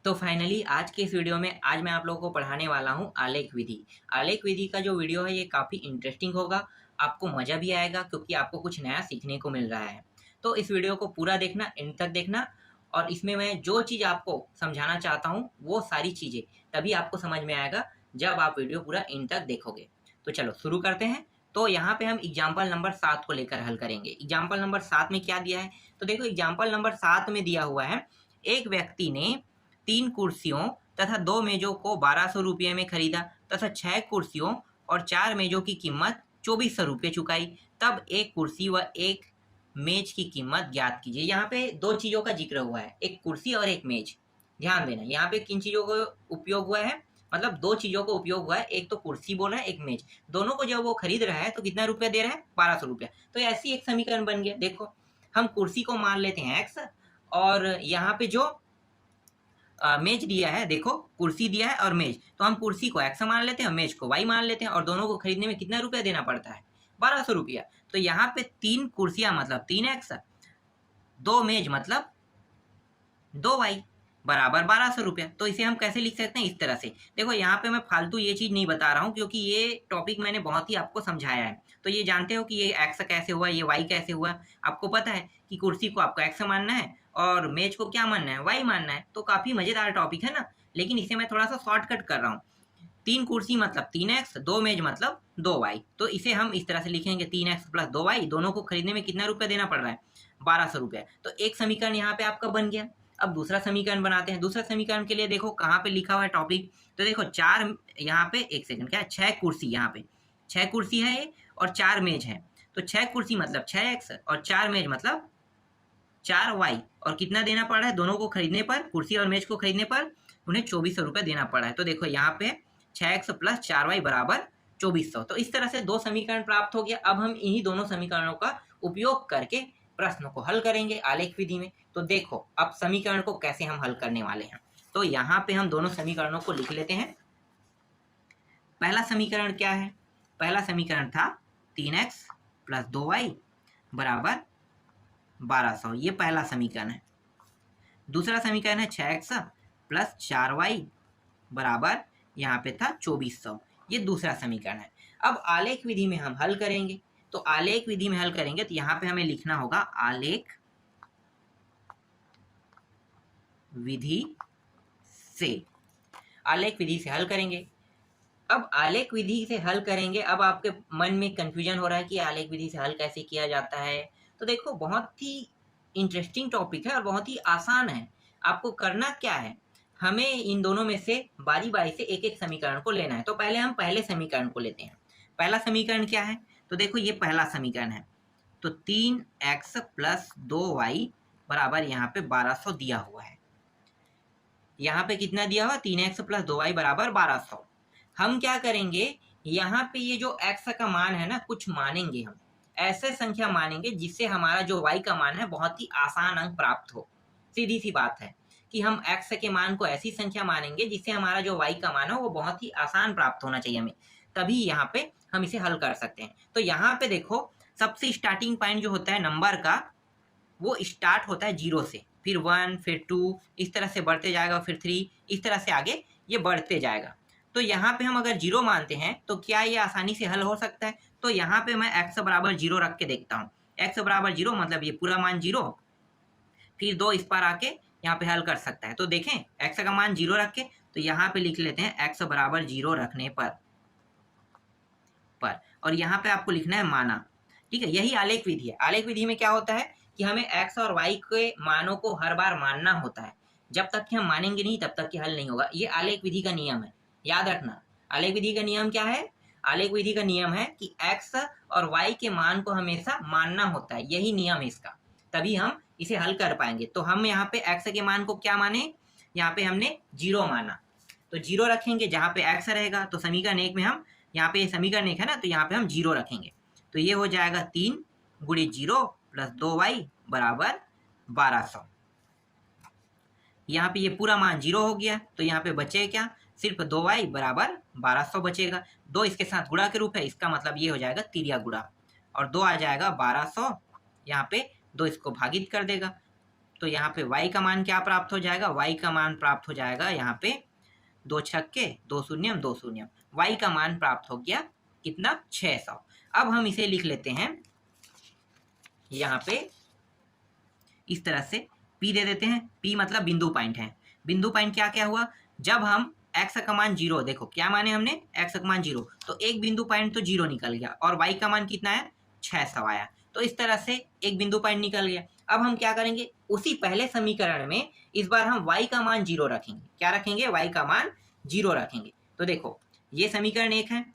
तो फाइनली आज के इस वीडियो में आज मैं आप लोगों को पढ़ाने वाला हूँ आलेख विधि। आलेख विधि का जो वीडियो है ये काफ़ी इंटरेस्टिंग होगा, आपको मज़ा भी आएगा क्योंकि आपको कुछ नया सीखने को मिल रहा है। तो इस वीडियो को पूरा देखना, एंड तक देखना, और इसमें मैं जो चीज़ आपको समझाना चाहता हूँ वो सारी चीज़ें तभी आपको समझ में आएगा जब आप वीडियो पूरा एंड तक देखोगे। तो चलो शुरू करते हैं। तो यहाँ पे हम एग्जाम्पल नंबर 7 को लेकर हल करेंगे। एग्जाम्पल नंबर 7 में क्या दिया है? तो देखो एग्जाम्पल नंबर 7 में दिया हुआ है, एक व्यक्ति ने 3 कुर्सियों तथा 2 मेज़ों को 1200 रुपये में खरीदा तथा 6 कुर्सियों और 4 मेज़ों की कीमत 2400 रुपये चुकाई। तब एक कुर्सी व एक मेज़ की कीमत ज्ञात कीजिए। यहाँ पे 2 चीज़ों का जिक्र हुआ है, एक कुर्सी और एक मेज़। ध्यान देना, यहाँ पे किन चीज़ों का उपयोग हुआ है? मतलब 2 चीज़ों का उपयोग हुआ है, एक तो कुर्सी बोला है, एक मेज़। दोनों को जब वो खरीद रहा है तो कितना रुपया दे रहा है? 1200 रुपया। तो ऐसी एक समीकरण बन गया। देखो, हम कुर्सी को मान लेते हैं एक्स, और यहाँ पे जो मेज दिया है, देखो कुर्सी दिया है और मेज, तो हम कुर्सी को एक्स मान लेते हैं और मेज को वाई मान लेते हैं, और दोनों को खरीदने में कितना रुपया देना पड़ता है? 1200 रुपया। तो यहाँ पे 3 कुर्सियां मतलब 3x, 2 मेज मतलब 2y बराबर 1200 रुपया। तो इसे हम कैसे लिख सकते हैं? इस तरह से। देखो यहाँ पे मैं फालतू ये चीज़ नहीं बता रहा हूँ क्योंकि ये टॉपिक मैंने बहुत ही आपको समझाया है। तो ये जानते हो कि ये एक्स कैसे हुआ, ये वाई कैसे हुआ। आपको पता है कि कुर्सी को आपको एक्स मानना है और मेज को क्या मानना है? वाई मानना है। तो काफ़ी मज़ेदार टॉपिक है ना, लेकिन इसे मैं थोड़ा सा शॉर्टकट कर रहा हूँ। 3 कुर्सी मतलब 3x, 2 मेज मतलब 2y। तो इसे हम इस तरह से लिखेंगे, 3x प्लस 2y, दोनों को खरीदने में कितना रुपया देना पड़ रहा है? 1200 रुपया। तो एक समीकरण यहाँ पे आपका बन गया। अब दूसरा समीकरण बनाते हैं। दूसरा समीकरण के लिए देखो कहाँ पे लिखा हुआ है टॉपिक। तो देखो 4, यहाँ पे एक सेकंड, क्या है? 6 कुर्सी, यहाँ पे 6 कुर्सी है ये और 4 मेज है। तो 6 कुर्सी मतलब 6x और 4 मेज मतलब 4y, और कितना देना पड़ रहा है दोनों को खरीदने पर? कुर्सी और मेज को खरीदने पर उन्हें 2400 रुपये देना पड़ा है। तो देखो यहाँ पे 6x प्लस 4y बराबर 2400। तो इस तरह से 2 समीकरण प्राप्त हो गया। अब हम इन्हीं दोनों समीकरणों का उपयोग करके प्रश्नों को हल करेंगे आलेख विधि में। तो देखो अब समीकरण को कैसे हम हल करने वाले हैं। तो यहाँ पे हम दोनों समीकरणों को लिख लेते हैं। पहला समीकरण क्या है? पहला समीकरण था 3x प्लस 2y बराबर 1200। ये पहला समीकरण है। दूसरा समीकरण है 6x प्लस 4y बराबर यहाँ पे था 2400। ये दूसरा समीकरण है। अब आलेख विधि में हम हल करेंगे। तो आलेख विधि में हल करेंगे तो यहाँ पे हमें लिखना होगा आलेख विधि से। आलेख विधि से हल करेंगे। अब आलेख विधि से हल करेंगे। अब आपके मन में कंफ्यूजन हो रहा है कि आलेख विधि से हल कैसे किया जाता है। तो देखो बहुत ही इंटरेस्टिंग टॉपिक है और बहुत ही आसान है। आपको करना क्या है, हमें इन दोनों में से बारी बारी से एक एक समीकरण को लेना है। तो पहले हम पहले समीकरण को लेते हैं। पहला समीकरण क्या है? तो देखो ये पहला समीकरण है। तो 3x प्लस 2y बराबर यहाँ पे 1200 दिया हुआ है। यहाँ पे कितना दिया हुआ? 3x प्लस 2y बराबर 1200। हम क्या करेंगे, यहाँ पे ये जो x का मान है ना, कुछ मानेंगे हम, ऐसे संख्या मानेंगे जिससे हमारा जो y का मान है बहुत ही आसान अंक प्राप्त हो। सीधी सी बात है कि हम x के मान को ऐसी संख्या मानेंगे जिससे हमारा जो y का मान है वो बहुत ही आसान प्राप्त होना चाहिए हमें, तभी यहाँ पे हम इसे हल कर सकते हैं। तो यहाँ पे देखो सबसे स्टार्टिंग पॉइंट जो होता है नंबर का, वो स्टार्ट होता है 0 से, फिर 1, फिर 2, इस तरह से बढ़ते जाएगा, फिर 3, इस तरह से आगे ये बढ़ते जाएगा। तो यहाँ पे हम अगर 0 मानते हैं तो क्या ये आसानी से हल हो सकता है? तो यहाँ पे मैं x बराबर 0 रख के देखता हूँ। x बराबर 0 मतलब ये पूरा मान 0, फिर 2 इस पार आके यहाँ पे हल कर सकता है। तो देखें x का मान 0 रख के, तो यहाँ पे लिख लेते हैं x बराबर 0 रखने पर और यहाँ पे आपको लिखना है माना। ठीक है, यही आलेख विधि है। आलेख विधि में क्या होता है कि हमें x और y के मानों को हर बार मानना होता है। जब तक कि हम मानेंगे नहीं तब तक कि हल नहीं होगा। ये आलेख विधि का नियम है, याद रखना। आलेख विधि का नियम क्या है? आलेख विधि का नियम है कि x और y के मान को हमेशा मानना होता है। यही नियम है इसका, तभी हम इसे हल कर पाएंगे। तो हम यहाँ पे x के मान को क्या माने? यहाँ पे हमने 0 माना, तो 0 रखेंगे जहाँ पे x रहेगा। तो समीकरण 1 में हम, यहाँ पे समीकरण 1 है ना, तो यहाँ पे हम 0 रखेंगे। तो ये हो जाएगा 3 गुणे 0 प्लस 2y बराबर 1200। यहाँ पे ये पूरा मान 0 हो गया, तो यहाँ पे बचे क्या? सिर्फ 2y बराबर 1200 बचेगा। 2 इसके साथ गुणा के रूप है, इसका मतलब ये हो जाएगा तिर्या गुणा, और 2 आ जाएगा 1200, यहाँ पे 2 इसको भागित कर देगा। तो यहाँ पे y का मान क्या प्राप्त हो जाएगा, y का मान प्राप्त हो जाएगा यहाँ पे 2 छक्के 2 शून्यम 2 शून्यम, y का मान प्राप्त हो गया कितना 600। अब हम इसे लिख लेते हैं यहाँ पे इस तरह से, p दे देते हैं, p मतलब बिंदु पॉइंट है। बिंदु पॉइंट क्या क्या हुआ, जब हम x का मान 0, देखो क्या माने हमने x का मान 0, तो एक बिंदु पॉइंट तो 0 निकल गया और y का मान कितना है 600 आया। तो इस तरह से एक बिंदु पॉइंट निकल गया। अब हम क्या करेंगे, उसी पहले समीकरण में इस बार हम y का मान 0 रखेंगे। क्या रखेंगे, y का मान 0 रखेंगे। तो देखो ये समीकरण 1 है,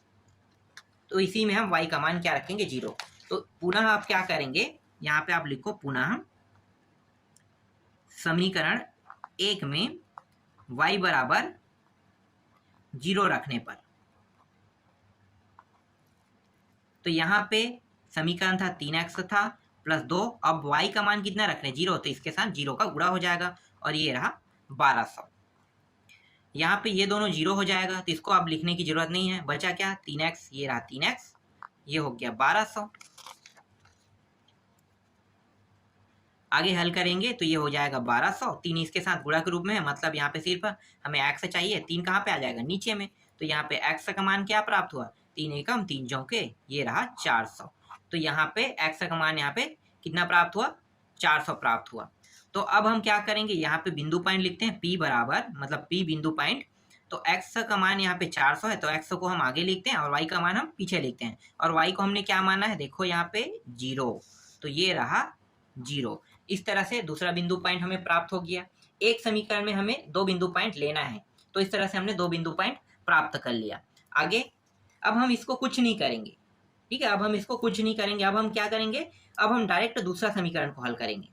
तो इसी में हम y का मान क्या रखेंगे 0। तो पुनः आप क्या करेंगे, यहाँ पे आप लिखो पुनः समीकरण 1 में y बराबर 0 रखने पर, तो यहाँ पे समीकरण था 3x था प्लस 2, अब y का मान कितना रख रहे हैं 0, तो इसके साथ 0 का गुणा हो जाएगा और ये रहा 1200। यहाँ पे ये दोनों 0 हो जाएगा, तो इसको अब लिखने की जरूरत नहीं है, बचा क्या 3x, ये रहा 3x, ये हो गया 1200। आगे हल करेंगे तो ये हो जाएगा 1200, 3 इसके साथ गुणा के रूप में है, मतलब यहाँ पे सिर्फ हमें x चाहिए, 3 कहाँ पे आ जाएगा नीचे में, तो यहाँ पे x का मान क्या प्राप्त हुआ 3 एकम 3 चौके, ये रहा 400। तो यहाँ पे x का मान यहाँ पे कितना प्राप्त हुआ 400 प्राप्त हुआ। तो अब हम क्या करेंगे, यहाँ पे बिंदु पॉइंट लिखते हैं p बराबर, मतलब p बिंदु पॉइंट, तो x का मान यहाँ पे 400 है, तो x को हम आगे लिखते हैं और y का मान हम पीछे लिखते हैं, और y को हमने क्या माना है, देखो यहाँ पे 0, तो ये रहा 0। इस तरह से दूसरा बिंदु पॉइंट हमें प्राप्त हो गया। एक समीकरण में हमें 2 बिंदु पॉइंट लेना है, तो इस तरह से हमने 2 बिंदु पॉइंट प्राप्त कर लिया। आगे अब हम इसको कुछ नहीं करेंगे, ठीक है, अब हम इसको कुछ नहीं करेंगे। अब हम क्या करेंगे, अब हम डायरेक्ट दूसरा समीकरण को हल करेंगे।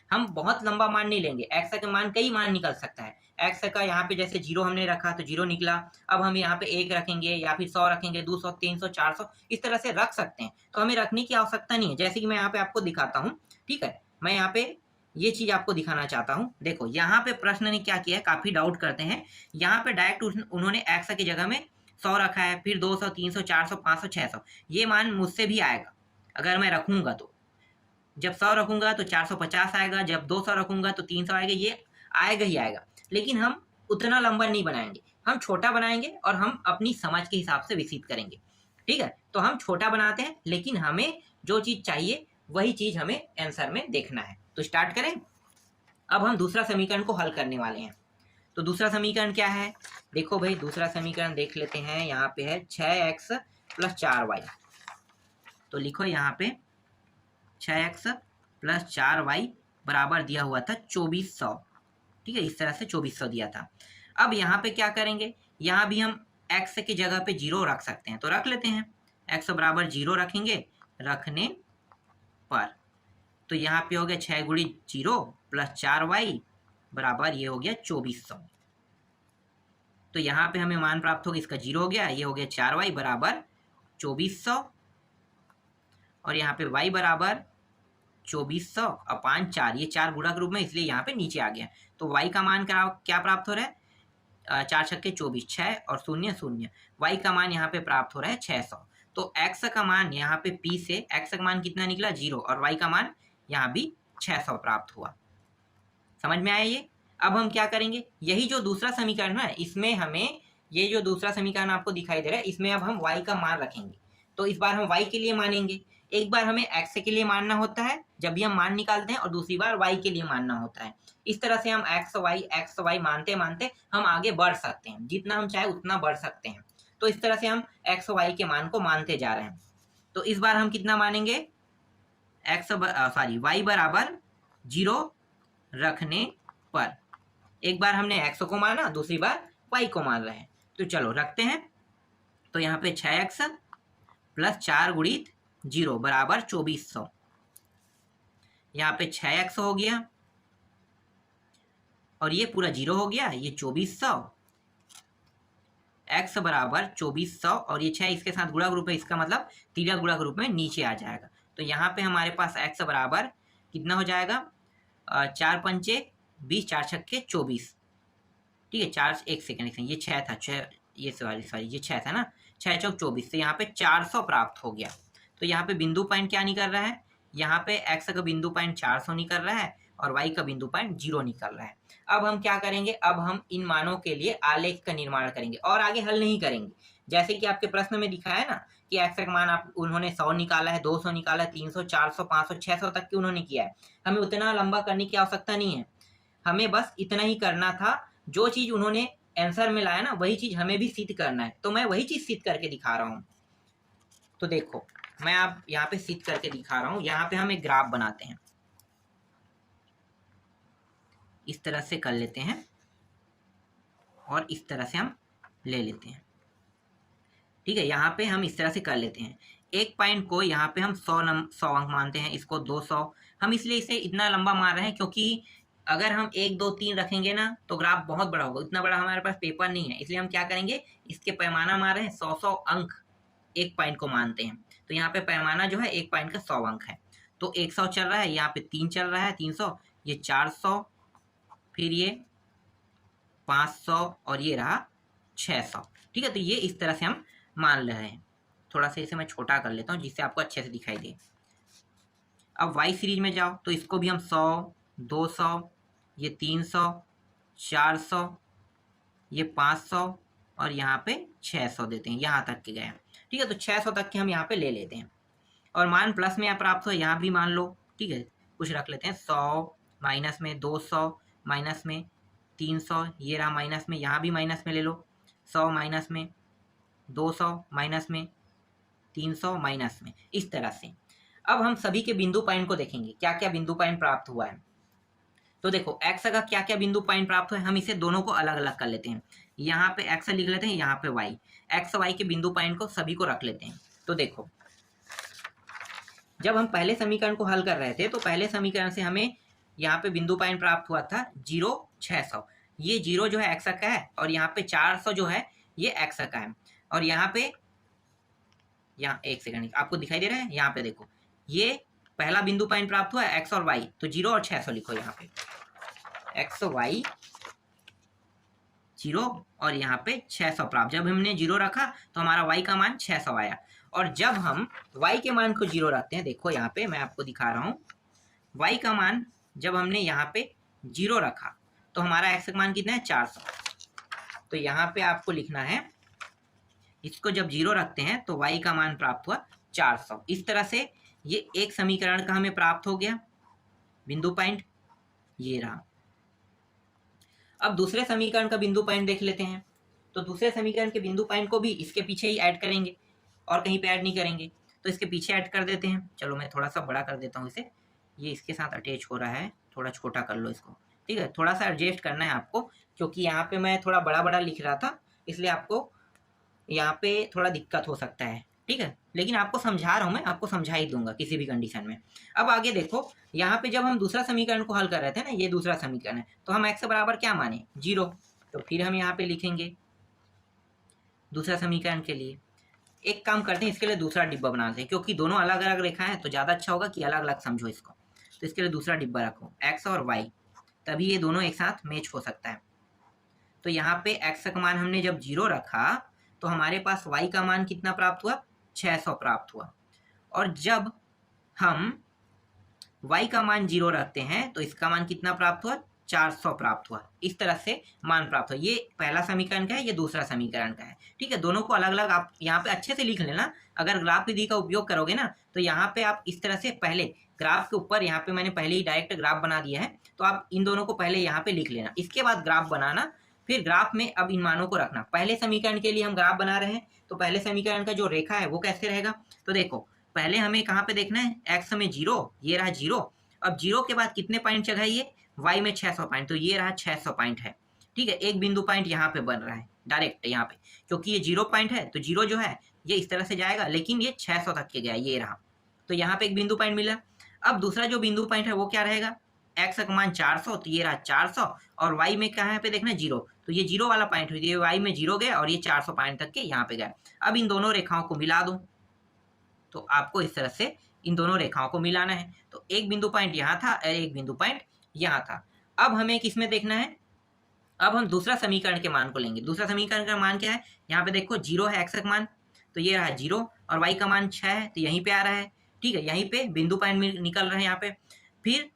हम बहुत लंबा मान नहीं लेंगे, x का मान कई मान निकल सकता है। x का यहाँ पे जैसे 0 हमने रखा तो 0 निकला, अब हम यहाँ पे 1 रखेंगे या फिर 100 रखेंगे, 200 300 400 इस तरह से रख सकते हैं। तो हमें रखने की आवश्यकता नहीं है, जैसे कि मैं यहाँ पे आपको दिखाता हूँ। ठीक है, मैं यहाँ पे ये चीज आपको दिखाना चाहता हूँ। देखो यहाँ पे प्रश्न ने क्या किया है, काफी डाउट करते हैं, यहाँ पे डायरेक्ट उन्होंने x की जगह में 100 रखा है, फिर 200 300 400 500 600, ये मान मुझसे भी आएगा अगर मैं रखूंगा तो। जब 100 रखूंगा तो 450 आएगा, जब 200 रखूंगा तो 300 आएगा, ये आएगा ही आएगा। लेकिन हम उतना लंबा नहीं बनाएंगे, हम छोटा बनाएंगे और हम अपनी समझ के हिसाब से विकसित करेंगे। ठीक है, तो हम छोटा बनाते हैं, लेकिन हमें जो चीज चाहिए वही चीज हमें आंसर में देखना है। तो स्टार्ट करें। अब हम दूसरा समीकरण को हल करने वाले हैं। तो दूसरा समीकरण क्या है, देखो भाई दूसरा समीकरण देख लेते हैं। यहाँ पे है 6x प्लस 4y, तो लिखो यहाँ पे 6x प्लस 4y बराबर दिया हुआ था 2400। ठीक है, इस तरह से 2400 दिया था। अब यहाँ पे क्या करेंगे, यहाँ भी हम x की जगह पे 0 रख सकते हैं, तो रख लेते हैं। x बराबर 0 रखेंगे, रखने पर तो यहाँ पे हो गया 6 गुणी 0 प्लस 4y बराबर ये हो गया 2400। तो यहाँ पे हमें मान प्राप्त होगा, इसका 0 हो गया, ये हो गया 4y बराबर 2400, और यहाँ पे y बराबर 2400 अपान 4, ये 4 गुणा के रूप में, इसलिए यहाँ पे नीचे आ गया। तो y का मान क्या प्राप्त हो रहा है, 4 छक्के 24, 6 और 0 0, y का मान यहाँ पे प्राप्त हो रहा है 600। तो x का मान यहाँ पे p से x का मान कितना निकला 0, और y का मान यहाँ भी 600 प्राप्त हुआ। समझ में आया ये। अब हम क्या करेंगे, यही जो दूसरा समीकरण है, इसमें हमें ये जो दूसरा समीकरण आपको दिखाई दे रहा है, इसमें अब हम y का मान रखेंगे। तो इस बार हम y के लिए मानेंगे, एक बार हमें x के लिए मानना होता है जब भी हम मान निकालते हैं, और दूसरी बार y के लिए मानना होता है। इस तरह से हम x y मानते मानते हम आगे बढ़ सकते हैं, जितना हम चाहे उतना बढ़ सकते हैं। तो इस तरह से हम x y के मान को मानते जा रहे हैं। तो इस बार हम कितना मानेंगे, y बराबर 0 रखने पर। एक बार हमने x को माना, दूसरी बार y को मान रहे हैं, तो चलो रखते हैं। तो यहाँ पे 6x प्लस 4 गुणित 0 बराबर 2400, यहाँ पे 6x हो गया और ये पूरा 0 हो गया, ये 2400, x बराबर 2400, और ये 6 इसके साथ गुणा ग्रुप है, इसका मतलब तीसरा गुणा ग्रुप में नीचे आ जाएगा। तो यहाँ पे हमारे पास x बराबर कितना हो जाएगा, 4 पंचे 20, 4 छक्के 24। ठीक है, 4 एक सेकंड, ये 6 था, 6 ये सॉरी ये 6 था ना, 6 चौक 24, तो यहाँ पे 400 प्राप्त हो गया। तो यहाँ पे बिंदु पॉइंट क्या निकल रहा है, यहाँ पे x का बिंदु पॉइंट 400 निकल रहा है, और y का बिंदु पॉइंट 0 निकल रहा है। अब हम क्या करेंगे, अब हम इन मानों के लिए आलेख का निर्माण करेंगे और आगे हल नहीं करेंगे। जैसे कि आपके प्रश्न में दिखाया है ना कि x का मान आप उन्होंने 100 निकाला है, 200 निकाला है, 300, 400, 500, 600 तक की उन्होंने किया है। हमें उतना लंबा करने की आवश्यकता नहीं है, हमें बस इतना ही करना था। जो चीज उन्होंने आंसर में लाया ना वही चीज हमें भी सिद्ध करना है। तो मैं वही चीज सिद्ध करके दिखा रहा हूँ। तो देखो मैं आप यहाँ पे सिद्ध करके दिखा रहा हूँ। यहाँ पे हम एक ग्राफ बनाते हैं, इस तरह से कर लेते हैं और इस तरह से हम ले लेते हैं। ठीक है, यहाँ पे हम इस तरह से कर लेते हैं। एक पॉइंट को यहाँ पे हम 100 अंक मानते हैं, इसको 200। हम इसलिए इसे इतना लंबा मान रहे हैं क्योंकि अगर हम 1, 2, 3 रखेंगे ना तो ग्राफ बहुत बड़ा होगा। इतना बड़ा हमारे पास पेपर नहीं है, इसलिए हम क्या करेंगे, इसके पैमाना मान रहे हैं 100 अंक एक पॉइंट को मानते हैं। तो यहाँ पे पैमाना जो है एक पॉइंट का 100 अंक है। तो 100 चल रहा है, यहाँ पे 3 चल रहा है, 300, ये 400, फिर ये 500 और ये रहा 600। ठीक है, तो ये इस तरह से हम मान रहे हैं। थोड़ा सा इसे मैं छोटा कर लेता हूँ जिससे आपको अच्छे से दिखाई दे। अब वाई सीरीज में जाओ तो इसको भी हम 100, 200, ये 300, 400, ये 500 और यहाँ पे 600 देते हैं, यहाँ तक के गए। ठीक है, तो 600 तक के हम यहाँ पे ले लेते हैं और मान प्लस में प्राप्त हो, यहाँ भी मान लो। ठीक है, कुछ रख लेते हैं, 100 माइनस में 200 माइनस में 300, ये रहा माइनस में, यहाँ भी माइनस में ले लो, 100 माइनस में 200 माइनस में 300 माइनस में, इस तरह से। अब हम सभी के बिंदु पॉइंट को देखेंगे, क्या क्या बिंदु पॉइंट प्राप्त हुआ है। तो देखो x का क्या क्या बिंदु पॉइंट प्राप्त हुआ है, हम इसे दोनों को अलग अलग कर लेते हैं। यहाँ पे x लिख लेते हैं, यहाँ पे y, x y के बिंदु पॉइंट को सभी को रख लेते हैं। तो देखो जब हम पहले समीकरण को हल कर रहे थे तो पहले समीकरण से हमें यहाँ पे बिंदु पॉइंट प्राप्त हुआ था 0, 600। ये 0 जो है x का है और यहाँ पे 400 जो है ये x का है। और यहाँ पे, यहाँ एक सेकंड आपको दिखाई दे रहा है, यहाँ पे देखो ये पहला बिंदु पॉइंट प्राप्त हुआ है x और y, तो 0 और 600 लिखो यहाँ पे, x y 0 और यहाँ पे 600 प्राप्त। जब हमने 0 रखा तो हमारा y का मान 600 आया। और जब हम y के मान को 0 रखते हैं, देखो यहाँ पे मैं आपको दिखा रहा हूँ, y का मान जब हमने यहाँ पे 0 रखा तो हमारा x का मान कितना है, 400। तो यहाँ पे आपको लिखना है, इसको जब 0 रखते हैं तो y का मान प्राप्त हुआ 400। इस तरह से ये एक समीकरण का हमें प्राप्त हो गया बिंदु पॉइंट, ये रहा। अब दूसरे समीकरण का बिंदु पॉइंट देख लेते हैं। तो दूसरे समीकरण के बिंदु पॉइंट को भी इसके पीछे ही ऐड करेंगे और कहीं पे ऐड नहीं करेंगे, तो इसके पीछे ऐड कर देते हैं। चलो मैं थोड़ा सा बड़ा कर देता हूँ इसे, ये इसके साथ अटैच हो रहा है, थोड़ा छोटा कर लो इसको। ठीक है, थोड़ा सा एडजस्ट करना है आपको क्योंकि यहाँ पे मैं थोड़ा बड़ा बड़ा लिख रहा था, इसलिए आपको यहाँ पे थोड़ा दिक्कत हो सकता है। ठीक है, लेकिन आपको समझा रहा हूँ, मैं आपको समझा ही दूंगा किसी भी कंडीशन में। अब आगे देखो, यहाँ पे जब हम दूसरा समीकरण को हल कर रहे थे ना, ये दूसरा समीकरण है, तो हम x बराबर क्या माने, 0। तो फिर हम यहाँ पे लिखेंगे दूसरा समीकरण के लिए। एक काम करते हैं, इसके लिए दूसरा डिब्बा बनाते हैं, क्योंकि दोनों अलग अलग रेखा है तो ज़्यादा अच्छा होगा कि अलग अलग समझो इसको। तो इसके लिए दूसरा डिब्बा रखो, x और y, तभी ये दोनों एक साथ मैच हो सकता है। तो यहाँ पे x का मान हमने जब 0 रखा तो हमारे पास y का मान कितना प्राप्त हुआ, 600 प्राप्त हुआ। और जब हम y का मान 0 रखते हैं तो इसका मान कितना प्राप्त हुआ, 400 प्राप्त हुआ। इस तरह से मान प्राप्त हुआ। ये पहला समीकरण का है, ये दूसरा समीकरण का है। ठीक है, दोनों को अलग अलग आप यहाँ पे अच्छे से लिख लेना। अगर ग्राफ विधि का उपयोग करोगे ना तो यहाँ पे आप इस तरह से पहले ग्राफ के ऊपर, यहाँ पे मैंने पहले ही डायरेक्ट ग्राफ बना दिया है, तो आप इन दोनों को पहले यहाँ पे लिख लेना, इसके बाद ग्राफ बनाना, फिर ग्राफ में अब इन मानों को रखना। पहले समीकरण के लिए हम ग्राफ बना रहे हैं, तो पहले समीकरण का जो रेखा है वो कैसे रहेगा। तो देखो पहले हमें कहाँ पे देखना है, x में 0, ये रहा 0। अब 0 के बाद कितने पॉइंट चढ़ाइए, y में 600 पॉइंट, तो ये रहा 600 पॉइंट है। ठीक है, एक बिंदु पॉइंट यहाँ पे बन रहा है डायरेक्ट यहाँ पे, क्योंकि ये 0 पॉइंट है तो 0 जो है ये इस तरह से जाएगा, लेकिन ये 600 तक के गया, ये रहा। तो यहाँ पे एक बिंदु पॉइंट मिला। अब दूसरा जो बिंदु पॉइंट है वो क्या रहेगा, x का मान 400, तो ये रहा 400, और y में कहाँ पे देखना, 0, तो ये 0 वाला पॉइंट हुई, ये y में 0 गया और ये 400 पॉइंट तक के यहाँ पे गया। अब इन दोनों रेखाओं को मिला दो, तो आपको इस तरह से इन दोनों रेखाओं को मिलाना है। तो एक बिंदु पॉइंट यहाँ था और एक बिंदु पॉइंट यहाँ था। अब हमें किसमें देखना है, अब हम दूसरा समीकरण के मान को लेंगे। दूसरा समीकरण का मान क्या है, यहाँ पे देखो 0 है x का मान, तो ये रहा 0, और y का मान 6 है, तो यहीं पे आ रहा है। ठीक है, यहीं पे बिंदु पॉइंट निकल रहे हैं यहाँ पे। फिर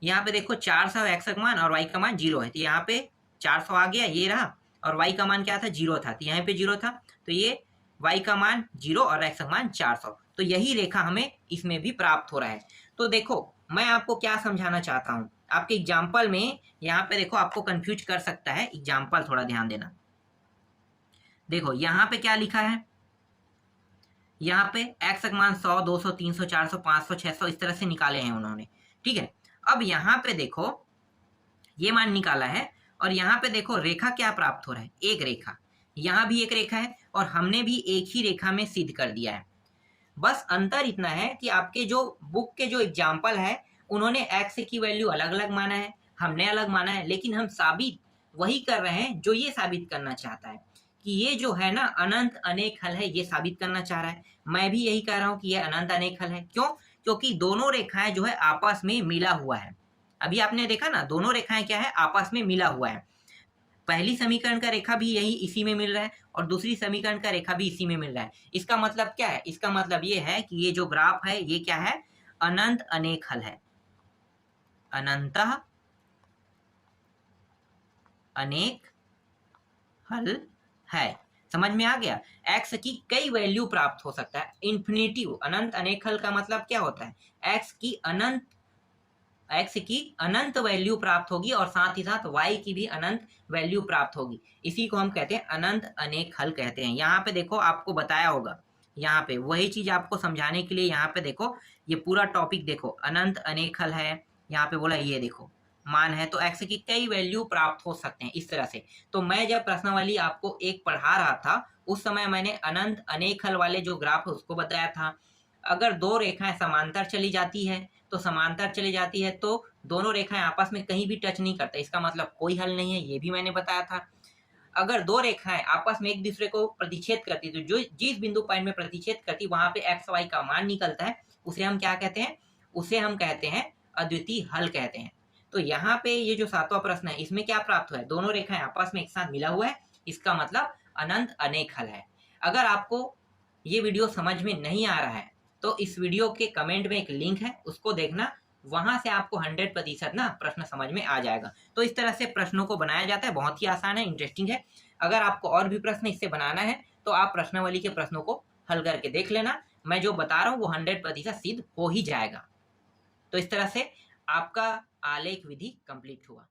यहाँ पे देखो 400 x का मान और y का मान 0 है, तो यहाँ पे 400 आ गया, ये रहा, और y का मान क्या था, 0 था, तो यहाँ पे 0 था, तो ये y का मान 0 और x का मान 400, तो यही रेखा हमें इसमें भी प्राप्त हो रहा है। तो देखो मैं आपको क्या समझाना चाहता हूँ, आपके एग्जाम्पल में यहाँ पे देखो आपको कंफ्यूज कर सकता है एग्जाम्पल, थोड़ा ध्यान देना। देखो यहाँ पे क्या लिखा है, यहाँ पे x का मान 100, 200, 300, 400, 500, 600 इस तरह से निकाले हैं उन्होंने, ठीक है। अब यहाँ पे देखो ये मान निकाला है, और यहाँ पे देखो रेखा क्या प्राप्त हो रहा है, एक रेखा, यहाँ भी एक रेखा है, और हमने भी एक ही रेखा में सिद्ध कर दिया है। बस अंतर इतना है कि आपके जो बुक के जो एग्जाम्पल है उन्होंने x की वैल्यू अलग अलग माना है, हमने अलग माना है, लेकिन हम साबित वही कर रहे हैं जो ये साबित करना चाहता है कि ये जो है ना अनंत अनेक हल है, ये साबित करना चाह रहा है। मैं भी यही कह रहा हूँ कि ये अनंत अनेक हल है। क्यों? क्योंकि दोनों रेखाएं जो है आपस में मिला हुआ है। अभी आपने देखा ना, दोनों रेखाएं क्या है, आपस में मिला हुआ है। पहली समीकरण का रेखा भी यही इसी में मिल रहा है, और दूसरी समीकरण का रेखा भी इसी में मिल रहा है। इसका मतलब क्या है, इसका मतलब ये है कि ये जो ग्राफ है ये क्या है, अनंत अनेक हल है, अनंतः अनेक हल है। समझ में आ गया? x की कई वैल्यू प्राप्त हो सकता है, इन्फिनिटिव। अनंत अनेक हल का मतलब क्या होता है, x की अनंत वैल्यू प्राप्त होगी, और साथ ही साथ y की भी अनंत वैल्यू प्राप्त होगी। इसी को हम कहते हैं अनंत अनेक हल कहते हैं। यहाँ पे देखो आपको बताया होगा, यहाँ पे वही चीज आपको समझाने के लिए यहाँ पे देखो ये पूरा टॉपिक देखो, अनंत अनेक हल है, यहाँ पे बोला ये देखो मान है, तो x की कई वैल्यू प्राप्त हो सकते हैं इस तरह से। तो मैं जब प्रश्नावली आपको एक पढ़ा रहा था उस समय मैंने अनंत अनेक हल वाले जो ग्राफ है उसको बताया था। अगर दो रेखाएं समांतर चली जाती है तो दोनों रेखाएं आपस में कहीं भी टच नहीं करते, इसका मतलब कोई हल नहीं है, ये भी मैंने बताया था। अगर दो रेखाएं आपस में एक दूसरे को प्रतिच्छेद करती, तो जो जिस बिंदु पॉइंट में प्रतिच्छेद करती वहां पे एक्स वाई का मान निकलता है, उसे हम क्या कहते हैं, उसे हम कहते हैं अद्वितीय हल कहते हैं। तो यहाँ पे ये जो 7वां प्रश्न है इसमें क्या प्राप्त हुआ है, दोनों रेखाएं आपस में एक साथ मिला हुआ है, इसका मतलब अनंत अनेक हल है। अगर आपको ये वीडियो समझ में नहीं आ रहा है तो इस वीडियो के कमेंट में एक लिंक है, उसको देखना, वहां से आपको 100% ना प्रश्न समझ में आ जाएगा। तो इस तरह से प्रश्नों को बनाया जाता है, बहुत ही आसान है, इंटरेस्टिंग है। अगर आपको और भी प्रश्न इससे बनाना है तो आप प्रश्नावली के प्रश्नों को हल करके देख लेना, मैं जो बता रहा हूँ वो 100% सिद्ध हो ही जाएगा। तो इस तरह से आपका आलेख विधि कंप्लीट हुआ।